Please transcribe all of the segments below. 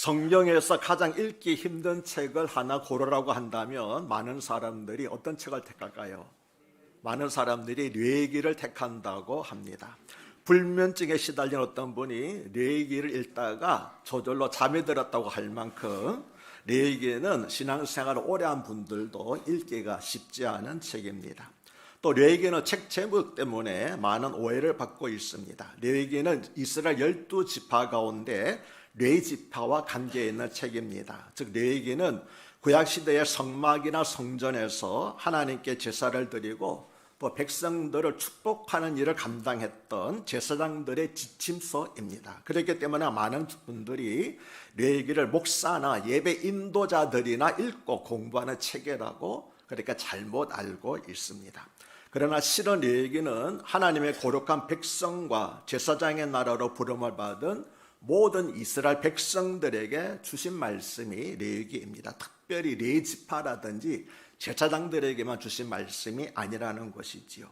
성경에서 가장 읽기 힘든 책을 하나 고르라고 한다면 많은 사람들이 어떤 책을 택할까요? 많은 사람들이 뇌기를 택한다고 합니다. 불면증에 시달린 어떤 분이 뇌기를 읽다가 저절로 잠이 들었다고 할 만큼 뇌기는 신앙생활을 오래 한 분들도 읽기가 쉽지 않은 책입니다. 또 뇌기는 책 제목 때문에 많은 오해를 받고 있습니다. 뇌기는 이스라엘 12지파 가운데 뇌지파와 관계 있는 책입니다. 즉 뇌기는 구약시대의 성막이나 성전에서 하나님께 제사를 드리고 또 백성들을 축복하는 일을 감당했던 제사장들의 지침서입니다. 그렇기 때문에 많은 분들이 뇌기를 목사나 예배 인도자들이나 읽고 공부하는 책이라고 그러니까 잘못 알고 있습니다. 그러나 실은 뇌기는 하나님의 거룩한 백성과 제사장의 나라로 부름을 받은 모든 이스라엘 백성들에게 주신 말씀이 뇌기입니다. 특별히 뇌지파라든지 제사장들에게만 주신 말씀이 아니라는 것이지요.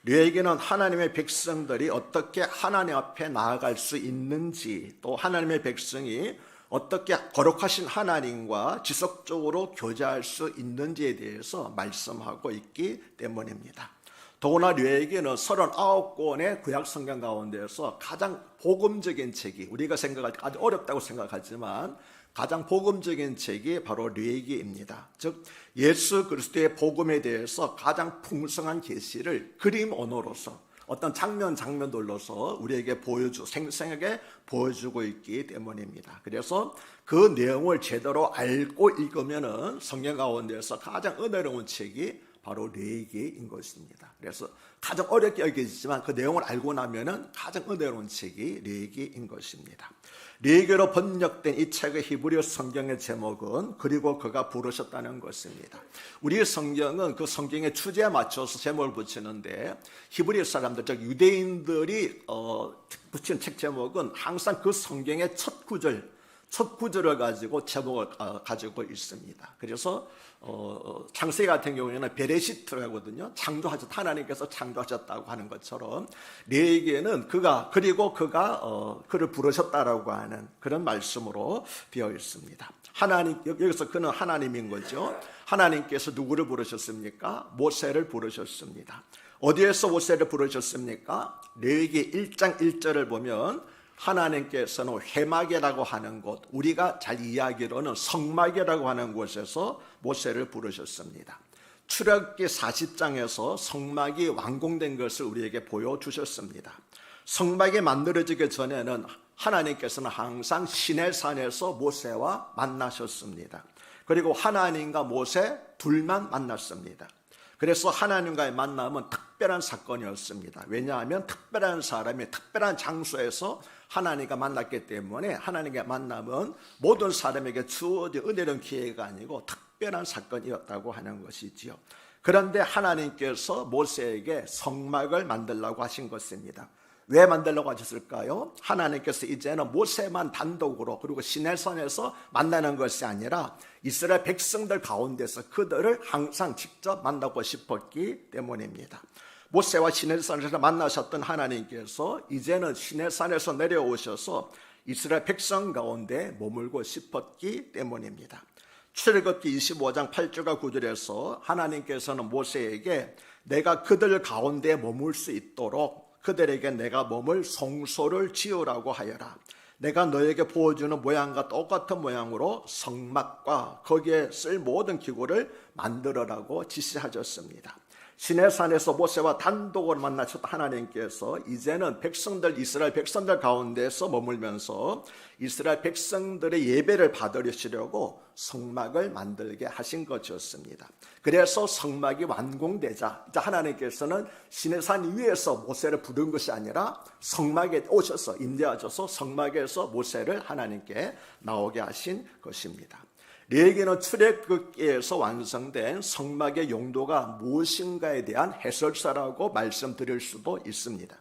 뇌기는 하나님의 백성들이 어떻게 하나님 앞에 나아갈 수 있는지, 또 하나님의 백성이 어떻게 거룩하신 하나님과 지속적으로 교제할 수 있는지에 대해서 말씀하고 있기 때문입니다. 더구나 뇌기는 39권의 구약 성경 가운데서 가장 복음적인 책이, 우리가 생각할 때 아주 어렵다고 생각하지만 가장 복음적인 책이 바로 뇌기입니다. 즉 예수 그리스도의 복음에 대해서 가장 풍성한 계시를 그림 언어로서 어떤 장면들로서 우리에게 생생하게 보여주고 있기 때문입니다. 그래서 그 내용을 제대로 알고 읽으면 성경 가운데서 가장 은혜로운 책이 바로 뇌기인 것입니다. 그래서 가장 어렵게 여겨지지만 그 내용을 알고 나면은 가장 은혜로운 책이 뇌기인 것입니다. 뇌기로 번역된 이 책의 히브리어 성경의 제목은 그리고 그가 부르셨다는 것입니다. 우리 성경은 그 성경의 주제에 맞춰서 제목을 붙이는데 히브리어 사람들, 즉 유대인들이 붙인 책 제목은 항상 그 성경의 첫 구절을 가지고 제목을 가지고 있습니다. 그래서 창세기 같은 경우에는 베레시트라고 하거든요. 하나님께서 창조하셨다고 하는 것처럼 뇌기에는 그리고 그가 그를 부르셨다라고 하는 그런 말씀으로 되어 있습니다. 여기서 그는 하나님인 거죠. 하나님께서 누구를 부르셨습니까? 모세를 부르셨습니다. 어디에서 모세를 부르셨습니까? 뇌기 1장 1절을 보면 하나님께서는 회막이라고 하는 곳, 우리가 잘 이해하기로는 성막이라고 하는 곳에서 모세를 부르셨습니다. 출애굽기 40장에서 성막이 완공된 것을 우리에게 보여주셨습니다. 성막이 만들어지기 전에는 하나님께서는 항상 시내산에서 모세와 만나셨습니다. 그리고 하나님과 모세 둘만 만났습니다. 그래서 하나님과의 만남은 특별한 사건이었습니다. 왜냐하면 특별한 사람이 특별한 장소에서 하나님과 만났기 때문에 하나님과의 만남은 모든 사람에게 주어진 은혜로운 기회가 아니고 특별한 사건이었다고 하는 것이지요. 그런데 하나님께서 모세에게 성막을 만들라고 하신 것입니다. 왜 만들려고 하셨을까요? 하나님께서 이제는 모세만 단독으로 그리고 시내산에서 만나는 것이 아니라 이스라엘 백성들 가운데서 그들을 항상 직접 만나고 싶었기 때문입니다. 모세와 시내산에서 만나셨던 하나님께서 이제는 시내산에서 내려오셔서 이스라엘 백성 가운데 머물고 싶었기 때문입니다. 출애굽기 25장 8절과 9절에서 하나님께서는 모세에게 내가 그들 가운데 머물 수 있도록 그들에게 내가 머물 성소를 지으라고 하여라. 내가 너에게 보여주는 모양과 똑같은 모양으로 성막과 거기에 쓸 모든 기구를 만들어라고 지시하셨습니다. 시내산에서 모세와 단독으로 만나셨던 하나님께서 이제는 이스라엘 백성들 가운데서 머물면서 이스라엘 백성들의 예배를 받으시려고 성막을 만들게 하신 것이었습니다. 그래서 성막이 완공되자 이제 하나님께서는 시내산 위에서 모세를 부른 것이 아니라 성막에 오셔서 임재하셔서 성막에서 모세를 하나님께 나오게 하신 것입니다. 뇌기는 출애굽기에서 완성된 성막의 용도가 무엇인가에 대한 해설서라고 말씀드릴 수도 있습니다.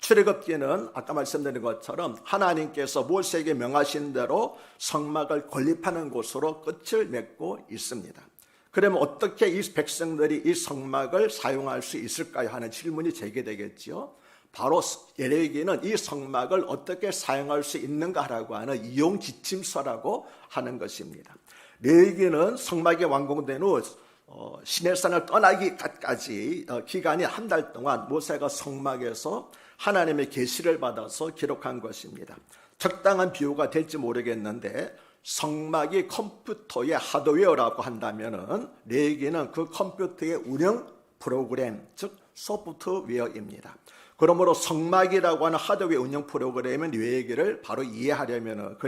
출애굽기는 아까 말씀드린 것처럼 하나님께서 모세에게 명하신 대로 성막을 건립하는 곳으로 끝을 맺고 있습니다. 그러면 어떻게 이 백성들이 이 성막을 사용할 수 있을까요? 하는 질문이 제기되겠지요. 바로 레위기는 이 성막을 어떻게 사용할 수 있는가라고 하는 이용 지침서라고 하는 것입니다. 레위기는 성막이 완공된 후 시내산을 떠나기까지 기간이 한 달 동안 모세가 성막에서 하나님의 계시를 받아서 기록한 것입니다. 적당한 비유가 될지 모르겠는데 성막이 컴퓨터의 하드웨어라고 한다면은 레위기는 그 컴퓨터의 운영 프로그램, 즉 소프트웨어입니다. 그러므로 성막이라고 하는 하드웨어 운영 프로그램은 레위기를 바로 이해하려면은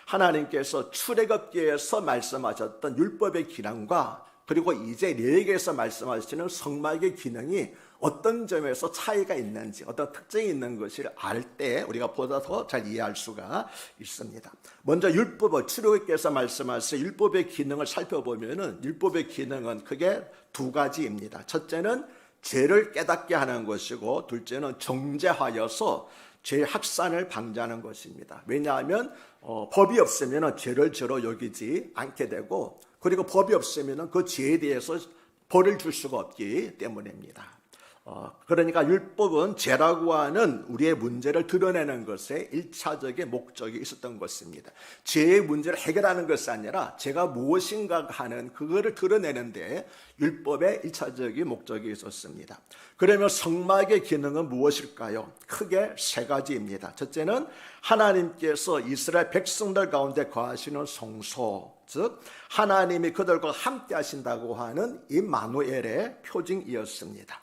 하나님께서 출애굽기에서 말씀하셨던 율법의 기능과 그리고 이제 레위기에서 말씀하시는 성막의 기능이 어떤 점에서 차이가 있는지, 어떤 특징이 있는 것을 알 때 우리가 보다 더 잘 이해할 수가 있습니다. 먼저 율법을 출애굽기에서 말씀하신 율법의 기능을 살펴보면은 율법의 기능은 크게 두 가지입니다. 첫째는 죄를 깨닫게 하는 것이고, 둘째는 정죄하여서 죄 확산을 방지하는 것입니다. 왜냐하면 법이 없으면 죄를 죄로 여기지 않게 되고, 그리고 법이 없으면 그 죄에 대해서 벌을 줄 수가 없기 때문입니다. 그러니까 율법은 죄라고 하는 우리의 문제를 드러내는 것에 1차적인 목적이 있었던 것입니다. 죄의 문제를 해결하는 것이 아니라 죄가 무엇인가 하는 그거를 드러내는데 율법의 1차적인 목적이 있었습니다. 그러면 성막의 기능은 무엇일까요? 크게 세 가지입니다. 첫째는 하나님께서 이스라엘 백성들 가운데 거하시는 성소, 즉 하나님이 그들과 함께 하신다고 하는 임마누엘의 표징이었습니다.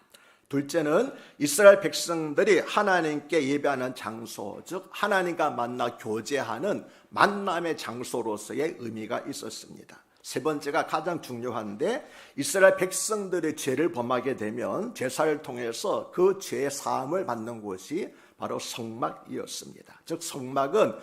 둘째는 이스라엘 백성들이 하나님께 예배하는 장소, 즉 하나님과 만나 교제하는 만남의 장소로서의 의미가 있었습니다. 세 번째가 가장 중요한데, 이스라엘 백성들의 죄를 범하게 되면 제사를 통해서 그 죄의 사함을 받는 곳이 바로 성막이었습니다. 즉 성막은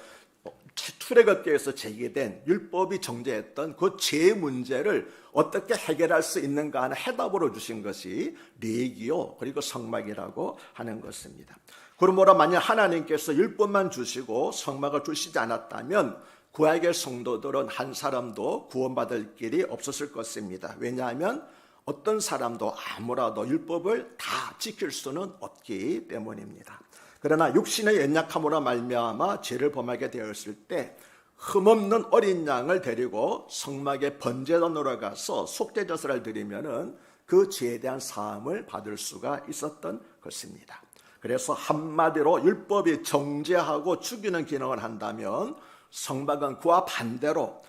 출애굽기에서 제기된 율법이 정죄했던 그 죄의 문제를 어떻게 해결할 수 있는가 하는 해답으로 주신 것이 레위기요 그리고 성막이라고 하는 것입니다. 그러므로 만약 하나님께서 율법만 주시고 성막을 주시지 않았다면 구약의 성도들은 한 사람도 구원받을 길이 없었을 것입니다. 왜냐하면 어떤 사람도 아무라도 율법을 다 지킬 수는 없기 때문입니다. 그러나 육신의 연약함으로 말미암아 죄를 범하게 되었을 때 흠없는 어린 양을 데리고 성막에 번제단으로 가서 속죄제사를 드리면은 그 죄에 대한 사함을 받을 수가 있었던 것입니다. 그래서 한마디로 율법이 정죄하고 죽이는 기능을 한다면 성막은 그와 반대로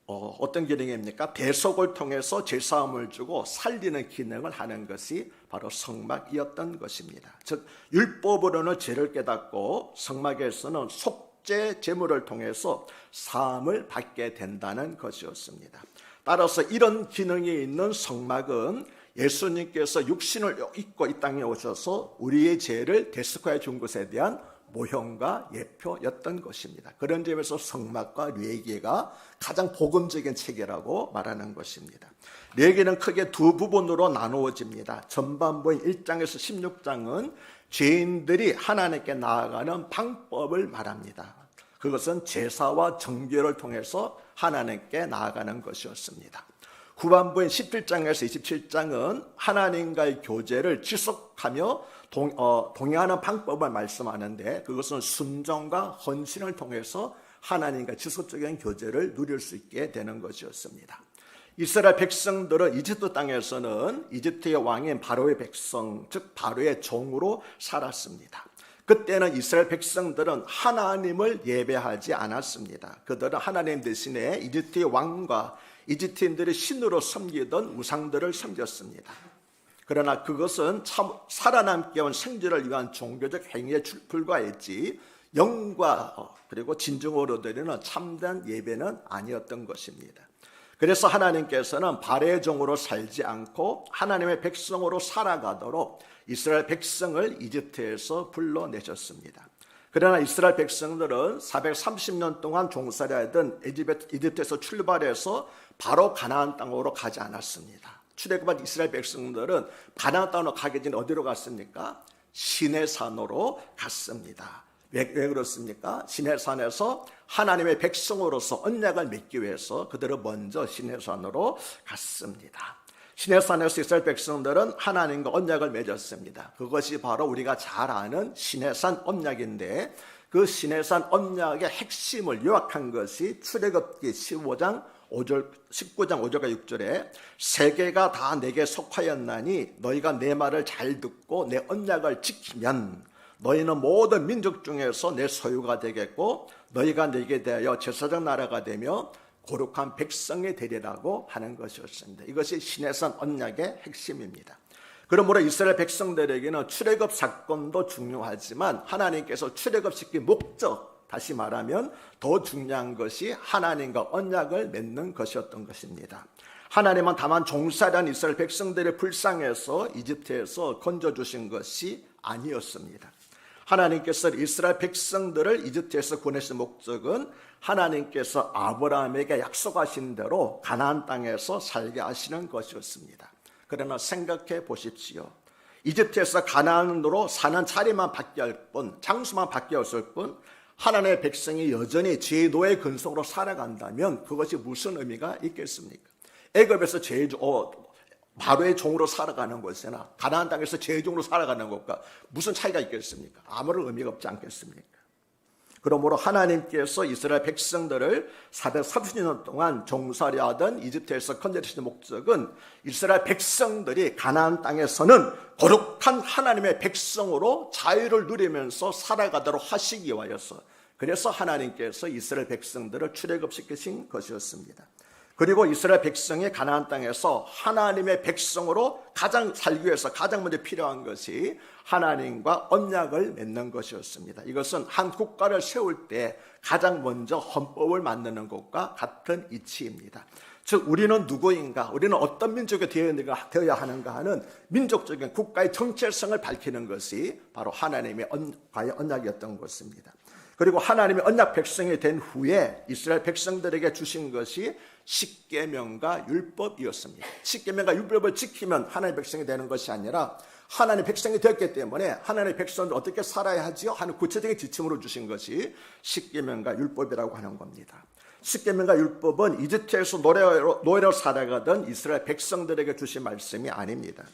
어떤 기능입니까? 대속을 통해서 죄사함을 주고 살리는 기능을 하는 것이 바로 성막이었던 것입니다. 즉 율법으로는 죄를 깨닫고 성막에서는 속죄 제물을 통해서 사함을 받게 된다는 것이었습니다. 따라서 이런 기능이 있는 성막은 예수님께서 육신을 입고 이 땅에 오셔서 우리의 죄를 대속해 준 것에 대한 모형과 예표였던 것입니다. 그런 점에서 성막과 레위기가 가장 복음적인 책이라고 말하는 것입니다. 레위기는 크게 두 부분으로 나누어집니다. 전반부인 1장에서 16장은 죄인들이 하나님께 나아가는 방법을 말합니다. 그것은 제사와 정죄를 통해서 하나님께 나아가는 것이었습니다. 후반부인 17장에서 27장은 하나님과의 교제를 지속하며 동행하는 방법을 말씀하는데, 그것은 순종과 헌신을 통해서 하나님과 지속적인 교제를 누릴 수 있게 되는 것이었습니다. 이스라엘 백성들은 이집트 땅에서는 이집트의 왕인 바로의 백성, 즉 바로의 종으로 살았습니다. 그때는 이스라엘 백성들은 하나님을 예배하지 않았습니다. 그들은 하나님 대신에 이집트의 왕과 이집트인들이 신으로 섬기던 우상들을 섬겼습니다. 그러나 그것은 참 살아남게 온 생존을 위한 종교적 행위에 불과했지 영과 그리고 진정으로 드리는 참된 예배는 아니었던 것입니다. 그래서 하나님께서는 바로의 종으로 살지 않고 하나님의 백성으로 살아가도록 이스라엘 백성을 이집트에서 불러내셨습니다. 그러나 이스라엘 백성들은 430년 동안 종살이하던 이집트에서 출발해서 바로 가나안 땅으로 가지 않았습니다. 출애굽한 이스라엘 백성들은 가나안 땅으로 가기 전에 어디로 갔습니까? 시내산으로 갔습니다. 왜 그렇습니까? 시내산에서 하나님의 백성으로서 언약을 맺기 위해서 그들은 먼저 시내산으로 갔습니다. 시내산에서 이스라엘 백성들은 하나님과 언약을 맺었습니다. 그것이 바로 우리가 잘 아는 시내산 언약인데, 그 시내산 언약의 핵심을 요약한 것이 출애굽기 19장 5절과 6절에 세계가 다 내게 속하였나니 너희가 내 말을 잘 듣고 내 언약을 지키면 너희는 모든 민족 중에서 내 소유가 되겠고 너희가 내게 대하여 제사장 나라가 되며 거룩한 백성이 되리라고 하는 것이었습니다. 이것이 시내산 언약의 핵심입니다. 그러므로 이스라엘 백성들에게는 출애굽 사건도 중요하지만 하나님께서 출애굽시킨 목적, 다시 말하면 더 중요한 것이 하나님과 언약을 맺는 것이었던 것입니다. 하나님은 다만 종살이한 이스라엘 백성들의 불쌍해서 이집트에서 건져주신 것이 아니었습니다. 하나님께서 이스라엘 백성들을 이집트에서 보내신 목적은 하나님께서 아브라함에게 약속하신 대로 가나안 땅에서 살게 하시는 것이었습니다. 그러나 생각해 보십시오. 이집트에서 가나안으로 사는 자리만 바뀌었을 뿐, 장소만 바뀌었을 뿐, 하나님의 백성이 여전히 죄의 노예 근성으로 살아간다면 그것이 무슨 의미가 있겠습니까? 애굽에서 바로의 종으로 살아가는 것이나 가나안 땅에서 죄의 종으로 살아가는 것과 무슨 차이가 있겠습니까? 아무런 의미가 없지 않겠습니까? 그러므로 하나님께서 이스라엘 백성들을 430년 동안 종살이하던 이집트에서 건져주신 목적은 이스라엘 백성들이 가나안 땅에서는 거룩한 하나님의 백성으로 자유를 누리면서 살아가도록 하시기 위하여서, 그래서 하나님께서 이스라엘 백성들을 출애굽시키신 것이었습니다. 그리고 이스라엘 백성이 가나안 땅에서 하나님의 백성으로 가장 살기 위해서 가장 먼저 필요한 것이 하나님과 언약을 맺는 것이었습니다. 이것은 한 국가를 세울 때 가장 먼저 헌법을 만드는 것과 같은 이치입니다. 즉 우리는 누구인가, 우리는 어떤 민족이 되어야 하는가 하는 민족적인 국가의 정체성을 밝히는 것이 바로 하나님의 언약이었던 것입니다. 그리고 하나님의 언약 백성이 된 후에 이스라엘 백성들에게 주신 것이 십계명과 율법이었습니다. 십계명과 율법을 지키면 하나님의 백성이 되는 것이 아니라 하나님의 백성이 되었기 때문에 하나님의 백성들 어떻게 살아야 하지요? 하는 구체적인 지침으로 주신 것이 십계명과 율법이라고 하는 겁니다. 십계명과 율법은 이집트에서 노예로 살아가던 이스라엘 백성들에게 주신 말씀이 아닙니다.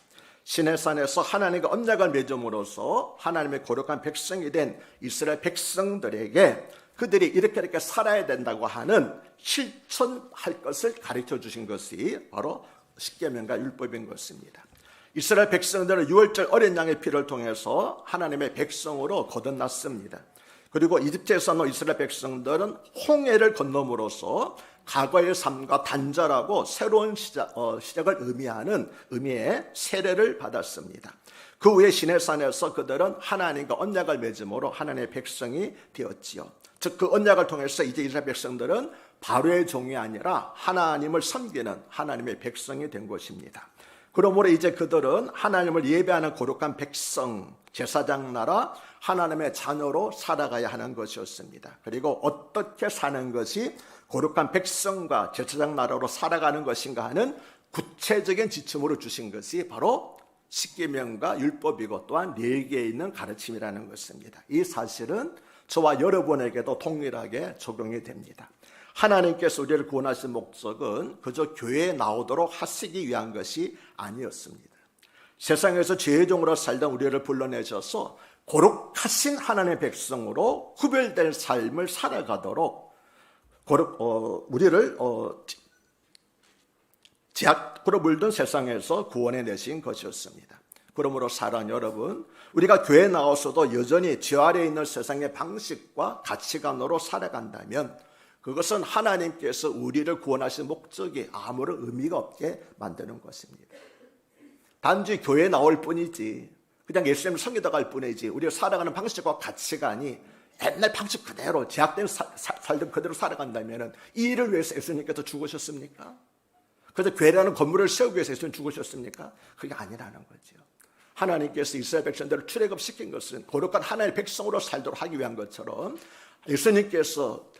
시내산에서 하나님과 언약을 맺음으로써 하나님의 거룩한 백성이 된 이스라엘 백성들에게 그들이 이렇게 살아야 된다고 하는 실천할 것을 가르쳐 주신 것이 바로 십계명과 율법인 것입니다. 이스라엘 백성들은 유월절 어린 양의 피를 통해서 하나님의 백성으로 거듭났습니다. 그리고 이집트에서 나온 이스라엘 백성들은 홍해를 건너므로써 과거의 삶과 단절하고 새로운 시작을 의미하는 의미의 세례를 받았습니다. 그 후에 시내산에서 그들은 하나님과 언약을 맺음으로 하나님의 백성이 되었지요. 즉 그 언약을 통해서 이제 이스라엘 백성들은 바로의 종이 아니라 하나님을 섬기는 하나님의 백성이 된 것입니다. 그러므로 이제 그들은 하나님을 예배하는 거룩한 백성, 제사장 나라, 하나님의 자녀로 살아가야 하는 것이었습니다. 그리고 어떻게 사는 것이 거룩한 백성과 제사장 나라로 살아가는 것인가 하는 구체적인 지침으로 주신 것이 바로 십계명과 율법이고 또한 레위기에 있는 가르침이라는 것입니다. 이 사실은 저와 여러분에게도 동일하게 적용이 됩니다. 하나님께서 우리를 구원하신 목적은 그저 교회에 나오도록 하시기 위한 것이 아니었습니다. 세상에서 죄의 종으로 살던 우리를 불러내셔서 거룩하신 하나님의 백성으로 구별된 삶을 살아가도록 우리를 제약으로 물든 세상에서 구원해 내신 것이었습니다. 그러므로 사랑하는 여러분, 우리가 교회에 나와서도 여전히 죄 아래에 있는 세상의 방식과 가치관으로 살아간다면 그것은 하나님께서 우리를 구원하신 목적이 아무런 의미가 없게 만드는 것입니다. 단지 교회에 나올 뿐이지, 그냥 예수님을 섬기다 갈 뿐이지, 우리가 살아가는 방식과 가치관이 옛날 방식 그대로 제약된 살던 그대로 살아간다면 이 일을 위해서 예수님께서 죽으셨습니까? 그래서 교회라는 건물을 세우기 위해서 예수님 죽으셨습니까? 그게 아니라는 거죠. 하나님께서 이스라엘 백성들을 출애굽시킨 것은 거룩한 하나님의 백성으로 살도록 하기 위한 것처럼 예수님께서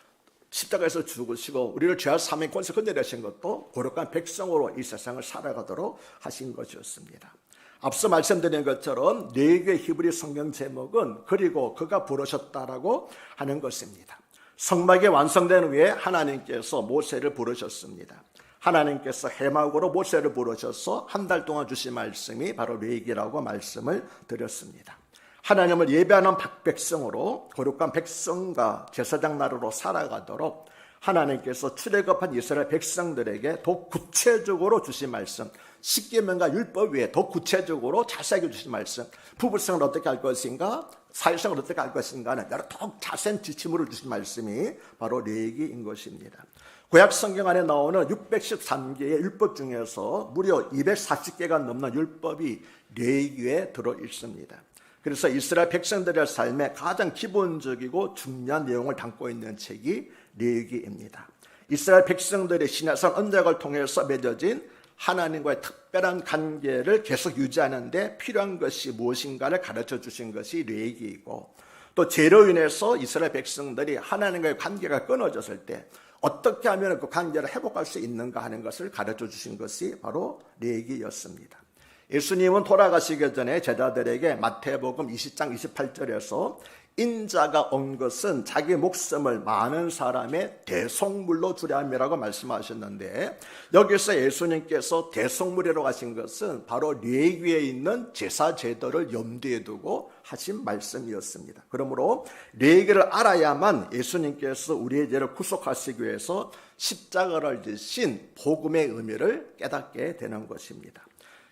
십자가에서 죽으시고 우리를 죄와 사망의 권세에서 건져내신 것도 거룩한 백성으로 이 세상을 살아가도록 하신 것이었습니다. 앞서 말씀드린 것처럼 4개의 히브리 성경 제목은 그리고 그가 부르셨다라고 하는 것입니다. 성막이 완성된 후에 하나님께서 모세를 부르셨습니다. 하나님께서 해막으로 모세를 부르셔서 한 달 동안 주신 말씀이 바로 레위기라고 말씀을 드렸습니다. 하나님을 예배하는 백성으로 거룩한 백성과 제사장 나라로 살아가도록 하나님께서 출애굽한 이스라엘 백성들에게 더 구체적으로 주신 말씀, 십계명과 율법 외에 더 구체적으로 자세하게 주신 말씀, 부부생활을 어떻게 할 것인가, 사회생활을 어떻게 할 것인가는 여러 더욱 자세한 지침을 주신 말씀이 바로 레위기인 것입니다. 구약 성경 안에 나오는 613개의 율법 중에서 무려 240개가 넘는 율법이 레위기에 들어 있습니다. 그래서 이스라엘 백성들의 삶에 가장 기본적이고 중요한 내용을 담고 있는 책이 레위기입니다. 이스라엘 백성들의 신약성 언약을 통해서 맺어진 하나님과의 특별한 관계를 계속 유지하는 데 필요한 것이 무엇인가를 가르쳐 주신 것이 레위기이고, 또 죄로 인해서 이스라엘 백성들이 하나님과의 관계가 끊어졌을 때 어떻게 하면 그 관계를 회복할 수 있는가 하는 것을 가르쳐 주신 것이 바로 레위기였습니다. 예수님은 돌아가시기 전에 제자들에게 마태복음 20장 28절에서 인자가 온 것은 자기 목숨을 많은 사람의 대속물로 주려 함이라고 말씀하셨는데, 여기서 예수님께서 대속물이라고 하신 것은 바로 레위기에 있는 제사 제도를 염두에 두고 하신 말씀이었습니다. 그러므로 레위기를 알아야만 예수님께서 우리의 죄를 구속하시기 위해서 십자가를 지신 복음의 의미를 깨닫게 되는 것입니다.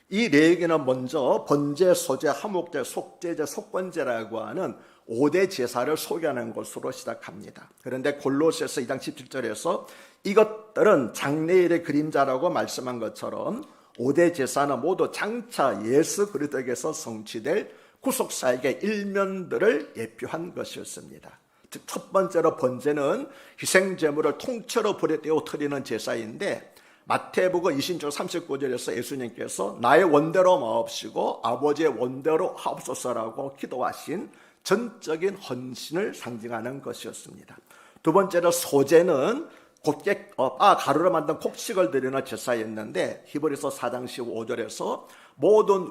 이 레위기는 먼저 번제, 소제, 화목제, 속제제, 속건제라고 하는 5대 제사를 소개하는 것으로 시작합니다. 그런데 골로새서 2장 17절에서 이것들은 장래일의 그림자라고 말씀한 것처럼 5대 제사는 모두 장차 예수 그리스도에게서 성취될 구속사역의 일면들을 예표한 것이었습니다. 즉, 첫 번째로 번제는 희생제물을 통째로 불에 떼어 드리는 제사인데, 마태복음 26장 39절에서 예수님께서 나의 원대로 마옵시고 아버지의 원대로 하옵소서라고 기도하신 전적인 헌신을 상징하는 것이었습니다. 두 번째로 소제는 곱게 가루로 만든 곡식을 드리는 제사였는데, 히브리서 4장 15절에서 모든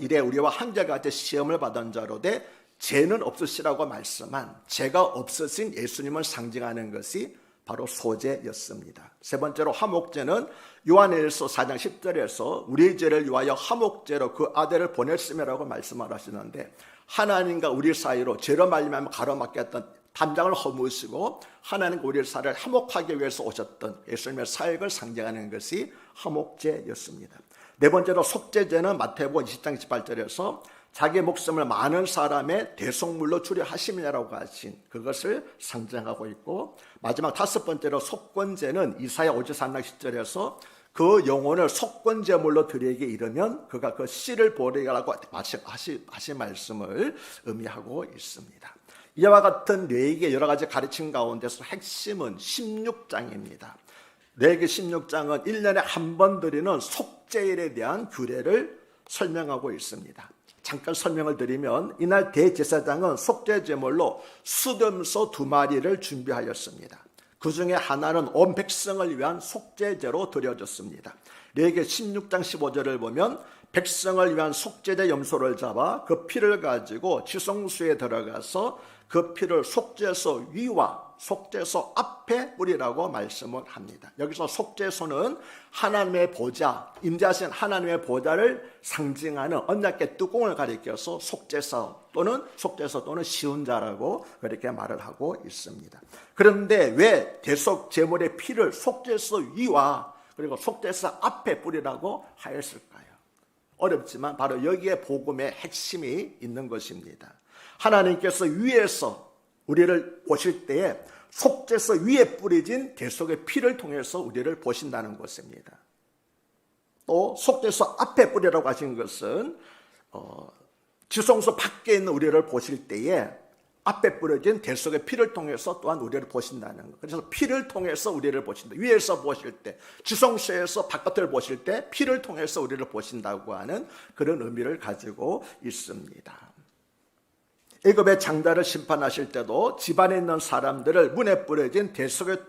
일에 우리와 한결같이 시험을 받은 자로 돼 죄는 없으시라고 말씀한 죄가 없으신 예수님을 상징하는 것이 바로 소제였습니다. 세 번째로 화목제는 요한일서 4장 10절에서 우리의 죄를 위하여 화목제로 그 아들을 보냈음이라고 말씀을 하시는데, 하나님과 우리 사이로 죄로 말미암아 가로막혔던 담장을 허무시고 하나님과 우리 사이를 화목하기 위해서 오셨던 예수님의 사역을 상징하는 것이 화목제였습니다. 네 번째로 속죄제는 마태복음 20장 28절에서 자기 목숨을 많은 사람의 대속물로 주려 하심이라고 하신 그것을 상징하고 있고, 마지막 다섯 번째로 속건제는 이사야 53장 10절에서 그 영혼을 속건제물로 드리게 이르면 그가 그 씨를 보리라고 하신 말씀을 의미하고 있습니다. 이와 같은 레위기의 여러 가지 가르침 가운데서 핵심은 16장입니다. 레위기 16장은 1년에 한 번 드리는 속죄일에 대한 규례를 설명하고 있습니다. 잠깐 설명을 드리면, 이날 대제사장은 속죄제물로 수염소 2마리를 준비하였습니다. 그 중에 하나는 온 백성을 위한 속죄제로 드려졌습니다. 레위기 16장 15절을 보면 백성을 위한 속죄제 염소를 잡아 그 피를 가지고 지성소에 들어가서 그 피를 속죄소 위와 속죄소 앞에 뿌리라고 말씀을 합니다. 여기서 속죄소는 하나님의 보좌, 임재하신 하나님의 보좌를 상징하는 언약궤 뚜껑을 가리켜서 속죄소 또는 시운자라고 그렇게 말을 하고 있습니다. 그런데 왜 대속 제물의 피를 속죄소 위와 그리고 속죄소 앞에 뿌리라고 하였을까요? 어렵지만 바로 여기에 복음의 핵심이 있는 것입니다. 하나님께서 위에서 우리를 보실 때에 속죄소 위에 뿌려진 대속의 피를 통해서 우리를 보신다는 것입니다. 또 속죄소 앞에 뿌리라고 하신 것은 지성소 밖에 있는 우리를 보실 때에 앞에 뿌려진 대속의 피를 통해서 또한 우리를 보신다는 것. 그래서 피를 통해서 우리를 보신다. 위에서 보실 때, 지성소에서 바깥을 보실 때 피를 통해서 우리를 보신다고 하는 그런 의미를 가지고 있습니다. 애굽의 장자를 심판하실 때도 집안에 있는 사람들을 문에 뿌려진 대속의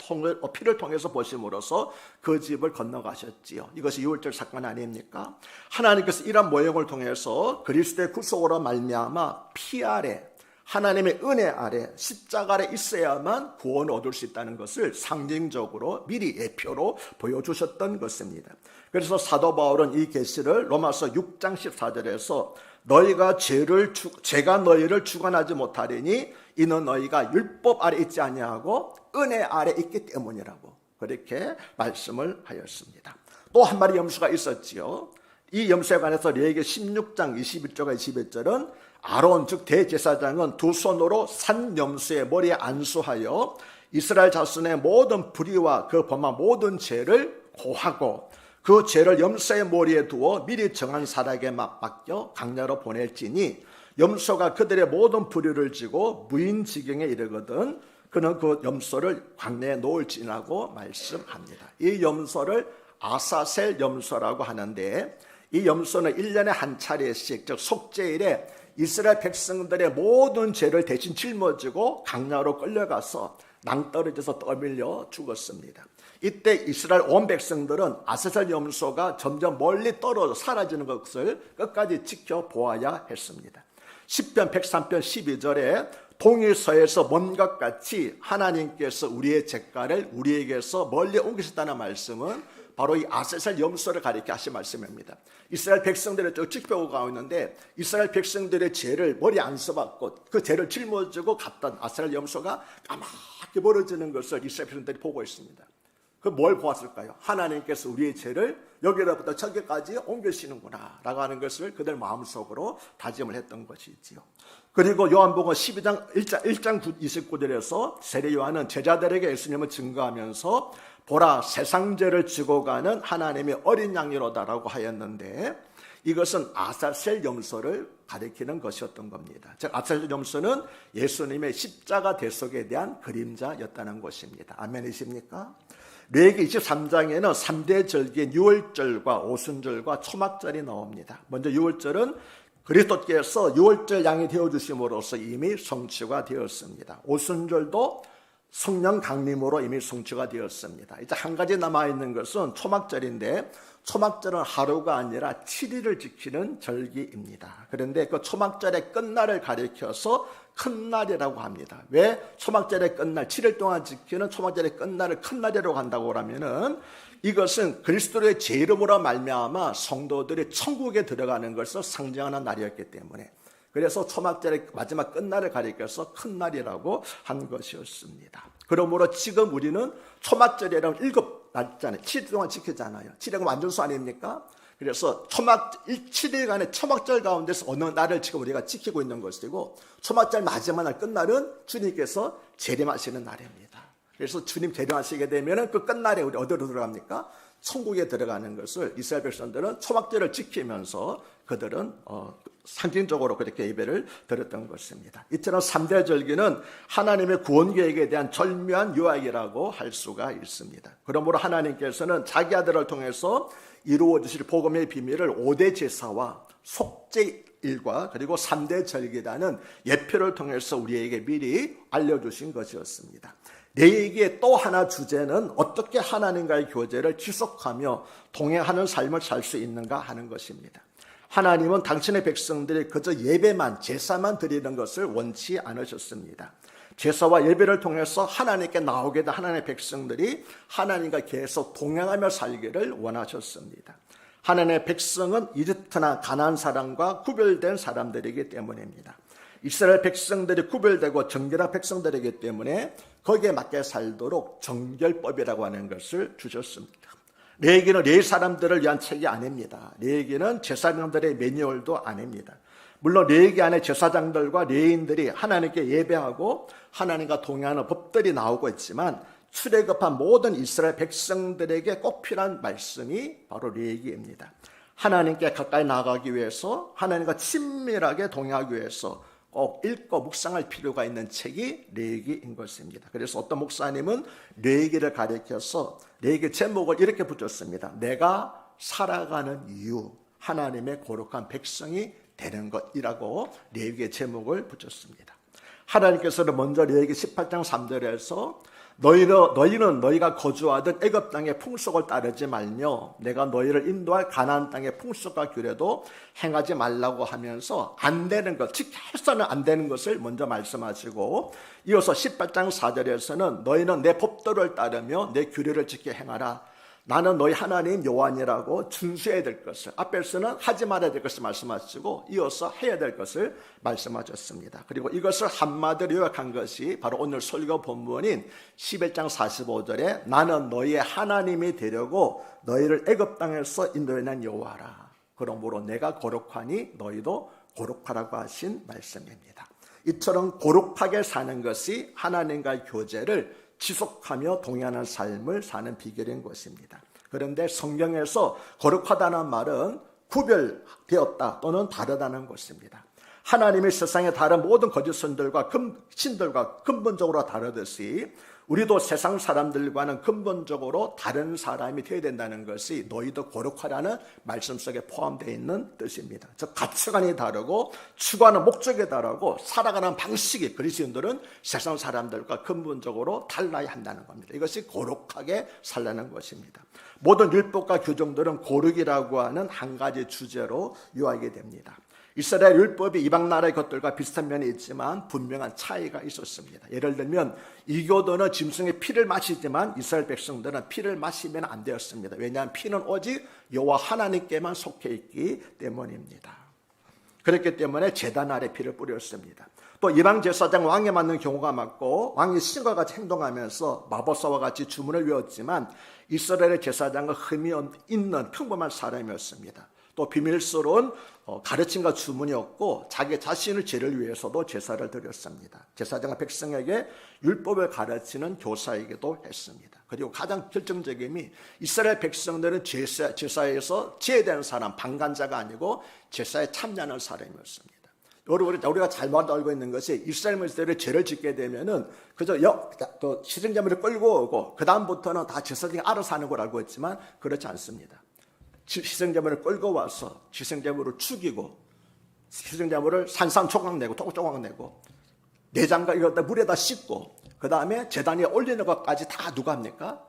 피를 통해서 보심으로써 그 집을 건너가셨지요. 이것이 유월절 사건 아닙니까? 하나님께서 이러한 모형을 통해서 그리스도의 구속으로 말미암아 피 아래 하나님의 은혜 아래 십자가 아래 있어야만 구원을 얻을 수 있다는 것을 상징적으로 미리 예표로 보여주셨던 것입니다. 그래서 사도 바울은 이 계시를 로마서 6장 14절에서 너희가 죄가 너희를 주관하지 못하리니 이는 너희가 율법 아래 있지 아니하고 은혜 아래 있기 때문이라고 그렇게 말씀을 하였습니다. 또 한 마리 염소가 있었지요. 이 염소에 관해서 레위기 16장 21절과 21절은 아론 즉 대제사장은 두 손으로 산 염소의 머리에 안수하여 이스라엘 자손의 모든 불의와 그 범한 모든 죄를 고하고 그 죄를 염소의 머리에 두어 미리 정한 사람에게 맡겨 강야로 보낼지니 염소가 그들의 모든 불의를 지고 무인지경에 이르거든 그는 그 염소를 광야에 놓을지라고 말씀합니다. 이 염소를 아사셀 염소라고 하는데 이 염소는 1년에 한 차례씩 즉 속죄일에 이스라엘 백성들의 모든 죄를 대신 짊어지고 강야로 끌려가서 낭떠러져서 떠밀려 죽었습니다. 이때 이스라엘 온 백성들은 아사셀 염소가 점점 멀리 떨어져 사라지는 것을 끝까지 지켜보아야 했습니다. 시편 103편 12절에 동일서에서 먼 것 같이 하나님께서 우리의 죄가를 우리에게서 멀리 옮기셨다는 말씀은 바로 이 아사셀 염소를 가리켜 하신 말씀입니다. 이스라엘 백성들을 지켜보고 있는데 이스라엘 백성들의 죄를 머리 안 써봤고 그 죄를 짊어지고 갔던 아사셀 염소가 까맣게 멀어지는 것을 이스라엘 백성들이 보고 있습니다. 그 뭘 보았을까요? 하나님께서 우리의 죄를 여기로부터 저기까지 옮기시는구나 라고 하는 것을 그들 마음속으로 다짐을 했던 것이지요. 그리고 요한복음 12장 1장 29절에서 세례 요한은 제자들에게 예수님을 증거하면서 보라 세상 죄를 지고 가는 하나님의 어린 양이로다라고 하였는데 이것은 아사셀 염소를 가리키는 것이었던 겁니다. 즉 아사셀 염소는 예수님의 십자가 대속에 대한 그림자였다는 것입니다. 아멘이십니까? 레위기 23장에는 3대 절기인 유월절과 오순절과 초막절이 나옵니다. 먼저 유월절은 그리스도께서 유월절 양이 되어주심으로써 이미 성취가 되었습니다. 오순절도 성령 강림으로 이미 성취가 되었습니다. 이제 한 가지 남아있는 것은 초막절인데 초막절은 하루가 아니라 7일을 지키는 절기입니다. 그런데 그 초막절의 끝날을 가리켜서 큰 날이라고 합니다. 왜 초막절의 끝날 7일 동안 지키는 초막절의 끝날을 큰 날이라고 한다고 하면은 이것은 그리스도의 제 이름으로 말미암아 성도들이 천국에 들어가는 것을 상징하는 날이었기 때문에 그래서 초막절의 마지막 끝날을 가리켜서 큰 날이라고 한 것이었습니다. 그러므로 지금 우리는 초막절이라면 7날짜는 7일 동안 지키잖아요. 7일은 완전수 아닙니까? 그래서 7일간의 초막절 가운데서 어느 날을 지금 우리가 지키고 있는 것이고 초막절 마지막 날 끝날은 주님께서 재림하시는 날입니다. 그래서 주님 재림하시게 되면 그 끝날에 우리 어디로 들어갑니까? 천국에 들어가는 것을 이스라엘 백성들은 초막절을 지키면서 그들은 상징적으로 그렇게 예배를 드렸던 것입니다. 이처럼 3대 절기는 하나님의 구원 계획에 대한 절묘한 요약이라고 할 수가 있습니다. 그러므로 하나님께서는 자기 아들을 통해서 이루어 주실 복음의 비밀을 5대 제사와 속죄일과 그리고 3대 절기라는 예표를 통해서 우리에게 미리 알려주신 것이었습니다. 레위기의 또 하나 주제는 어떻게 하나님과의 교제를 지속하며 동행하는 삶을 살 수 있는가 하는 것입니다. 하나님은 당신의 백성들이 그저 예배만 제사만 드리는 것을 원치 않으셨습니다. 제사와 예배를 통해서 하나님께 나오게 된 하나님의 백성들이 하나님과 계속 동행하며 살기를 원하셨습니다. 하나님의 백성은 이집트나 가나안 사람과 구별된 사람들이기 때문입니다. 이스라엘 백성들이 구별되고 정결한 백성들이기 때문에 거기에 맞게 살도록 정결법이라고 하는 것을 주셨습니다. 레위기는 레위 사람들을 위한 책이 아닙니다. 레위기는 제사장들의 매뉴얼도 아닙니다. 물론 레위기 안에 제사장들과 레위인들이 하나님께 예배하고 하나님과 동행하는 법들이 나오고 있지만 출애굽한 모든 이스라엘 백성들에게 꼭 필요한 말씀이 바로 레위기입니다. 하나님께 가까이 나아가기 위해서 하나님과 친밀하게 동행하기 위해서 꼭 읽고 묵상할 필요가 있는 책이 레위기인 것입니다. 그래서 어떤 목사님은 레위기를 가리켜서 레위기 제목을 이렇게 붙였습니다. 내가 살아가는 이유, 하나님의 거룩한 백성이 되는 것이라고 레위기의 제목을 붙였습니다. 하나님께서는 먼저 레위기 18장 3절에서 너희는 너희가 거주하던 애굽 땅의 풍속을 따르지 말며 내가 너희를 인도할 가나안 땅의 풍속과 규례도 행하지 말라고 하면서 안 되는 것, 즉 해서는 안 되는 것을 먼저 말씀하시고 이어서 18장 4절에서는 너희는 내 법도를 따르며 내 규례를 지켜 행하라. 나는 너희 하나님 여호와니라고 준수해야 될 것을, 앞에서는 하지 말아야 될 것을 말씀하시고 이어서 해야 될 것을 말씀하셨습니다. 그리고 이것을 한마디로 요약한 것이 바로 오늘 설교 본문인 11장 45절에 나는 너희의 하나님이 되려고 너희를 애굽 땅에서 인도해낸 여호와라. 그러므로 내가 거룩하니 너희도 거룩하라고 하신 말씀입니다. 이처럼 거룩하게 사는 것이 하나님과의 교제를 지속하며 동행하는 삶을 사는 비결인 것입니다. 그런데 성경에서 거룩하다는 말은 구별되었다 또는 다르다는 것입니다. 하나님이 세상에 다른 모든 거짓 신들과 근본적으로 다르듯이 우리도 세상 사람들과는 근본적으로 다른 사람이 되어야 된다는 것이 너희도 거룩하라는 말씀 속에 포함되어 있는 뜻입니다. 즉 가치관이 다르고 추구하는 목적이 다르고 살아가는 방식이 그리스도인들은 세상 사람들과 근본적으로 달라야 한다는 겁니다. 이것이 거룩하게 살라는 것입니다. 모든 율법과 규정들은 거룩이라고 하는 한 가지 주제로 요하게 됩니다. 이스라엘 율법이 이방 나라의 것들과 비슷한 면이 있지만 분명한 차이가 있었습니다. 예를 들면 이교도는 짐승의 피를 마시지만 이스라엘 백성들은 피를 마시면 안 되었습니다. 왜냐하면 피는 오직 여호와 하나님께만 속해 있기 때문입니다. 그렇기 때문에 제단 아래 피를 뿌렸습니다. 또 이방 제사장 왕에 맞는 경우가 많고 왕이 신과 같이 행동하면서 마법사와 같이 주문을 외웠지만 이스라엘의 제사장은 흠이 있는 평범한 사람이었습니다. 또 비밀스러운 가르침과 주문이 없고 자기 자신의 죄를 위해서도 제사를 드렸습니다. 제사장은 백성에게 율법을 가르치는 교사이기도 했습니다. 그리고 가장 결정적인 이스라엘 백성들은 제사에서 제외된 사람, 방관자가 아니고 제사에 참여하는 사람이었습니다. 우리가 잘못 알고 있는 것이 이스라엘 민족들이 죄를 짓게 되면은 그저 희생제물을 끌고 오고 그 다음부터는 다 제사장이 알아서 하는 걸 알고 있지만 그렇지 않습니다. 희생제물을 끌고 와서 희생제물을 죽이고 희생제물을 산산조각 내고 조각 내고 내장과 이것다 물에다 씻고 그 다음에 제단 위에 올리는 것까지 다 누가 합니까?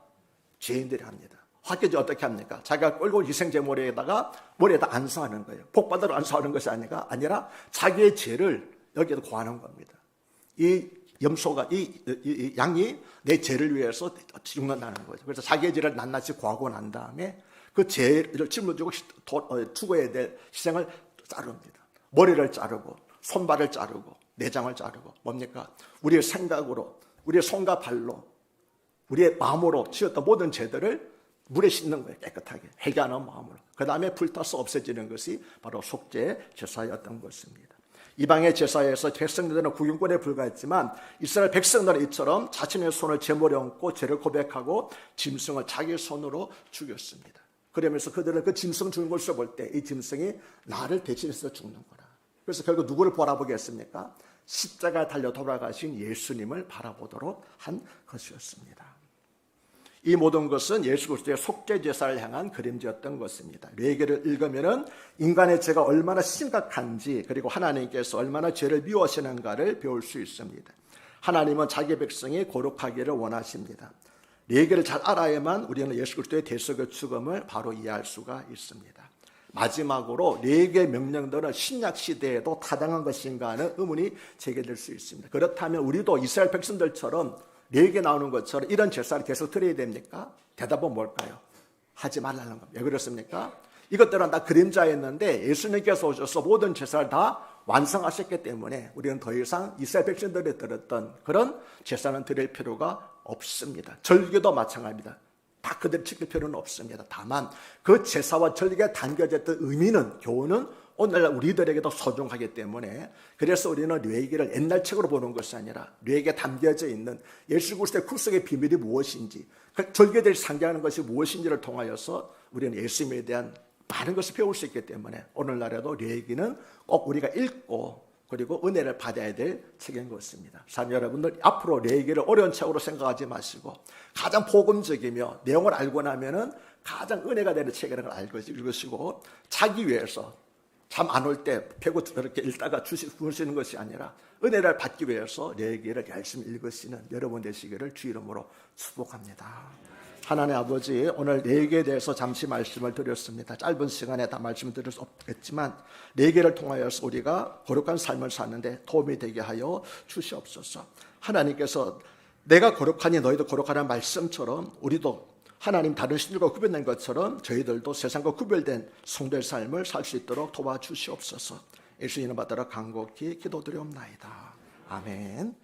죄인들이 합니다. 학교지 어떻게 합니까? 자기가 끌고 온 희생제물에다가 머리에다 안수하는 거예요. 복받으러 안수하는 것이 아니라 자기의 죄를 여기에다 고하는 겁니다. 이 염소가 이 양이 내 죄를 위해서 죽는다는 거죠. 그래서 자기의 죄를 낱낱이 고하고 난 다음에 그 죄를 짊어지고 죽어야 될 희생을 자릅니다. 머리를 자르고 손발을 자르고 내장을 자르고 뭡니까? 우리의 생각으로 우리의 손과 발로 우리의 마음으로 지었던 모든 죄들을 물에 씻는 거예요. 깨끗하게 회개하는 마음으로. 그 다음에 불타서 없애지는 것이 바로 속죄 제사였던 것입니다. 이방의 제사에서 백성들은 구경꾼에 불과했지만 이스라엘 백성들은 이처럼 자신의 손을 제물에 얹고 죄를 고백하고 짐승을 자기 손으로 죽였습니다. 그러면서 그들은 그 짐승 죽는 것을 볼 때 이 짐승이 나를 대신해서 죽는 거라. 그래서 결국 누구를 바라보겠습니까? 십자가에 달려 돌아가신 예수님을 바라보도록 한 것이었습니다. 이 모든 것은 예수 그리스도의 속죄 제사를 향한 그림자였던 것입니다. 레위기를 읽으면은 인간의 죄가 얼마나 심각한지 그리고 하나님께서 얼마나 죄를 미워하시는가를 배울 수 있습니다. 하나님은 자기 백성이 거룩하기를 원하십니다. 레위기를 잘 알아야만 우리는 예수 그리스도의 대속의 죽음을 바로 이해할 수가 있습니다. 마지막으로 레위기의 명령들은 신약 시대에도 타당한 것인가 하는 의문이 제기될 수 있습니다. 그렇다면 우리도 이스라엘 백성들처럼 레위기에 나오는 것처럼 이런 제사를 계속 드려야 됩니까? 대답은 뭘까요? 하지 말라는 겁니다. 왜 그렇습니까? 이것들은 다 그림자였는데 예수님께서 오셔서 모든 제사를 다 완성하셨기 때문에 우리는 더 이상 이스라엘 백성들이 드렸던 그런 제사는 드릴 필요가 없습니다. 절기도 마찬가지입니다. 다 그대로 지킬 필요는 없습니다. 다만 그 제사와 절기가 담겨졌던 의미는 교훈은 오늘날 우리들에게도 소중하기 때문에 그래서 우리는 레위기를 옛날 책으로 보는 것이 아니라 레위기에 담겨져 있는 예수 그리스도의 구속의 비밀이 무엇인지 그 절기들이 상징하는 것이 무엇인지를 통하여서 우리는 예수님에 대한 많은 것을 배울 수 있기 때문에 오늘날에도 레위기는 꼭 우리가 읽고 그리고 은혜를 받아야 될 책인 것입니다. 사랑하는 여러분들 앞으로 레위기를 어려운 책으로 생각하지 마시고 가장 복음적이며 내용을 알고 나면은 가장 은혜가 되는 책이라는 걸 알고 읽으시고 자기 위해서 잠 안 올 때 펴고 이렇게 읽다가 주무시는 것이 아니라 은혜를 받기 위해서 레위기를 열심히 읽으시는 여러분 되시기를 주 이름으로 축복합니다. 하나님 아버지, 오늘 레위기에 대해서 잠시 말씀을 드렸습니다. 짧은 시간에 다 말씀을 드릴 수 없겠지만 레위기를 통하여서 우리가 거룩한 삶을 사는데 도움이 되게 하여 주시옵소서. 하나님께서 내가 거룩하니 너희도 거룩하라는 말씀처럼 우리도 하나님 다른 신들과 구별된 것처럼 저희들도 세상과 구별된 성도의 삶을 살 수 있도록 도와주시옵소서. 예수 이름 받들어 간곡히 기도드리옵나이다. 아멘.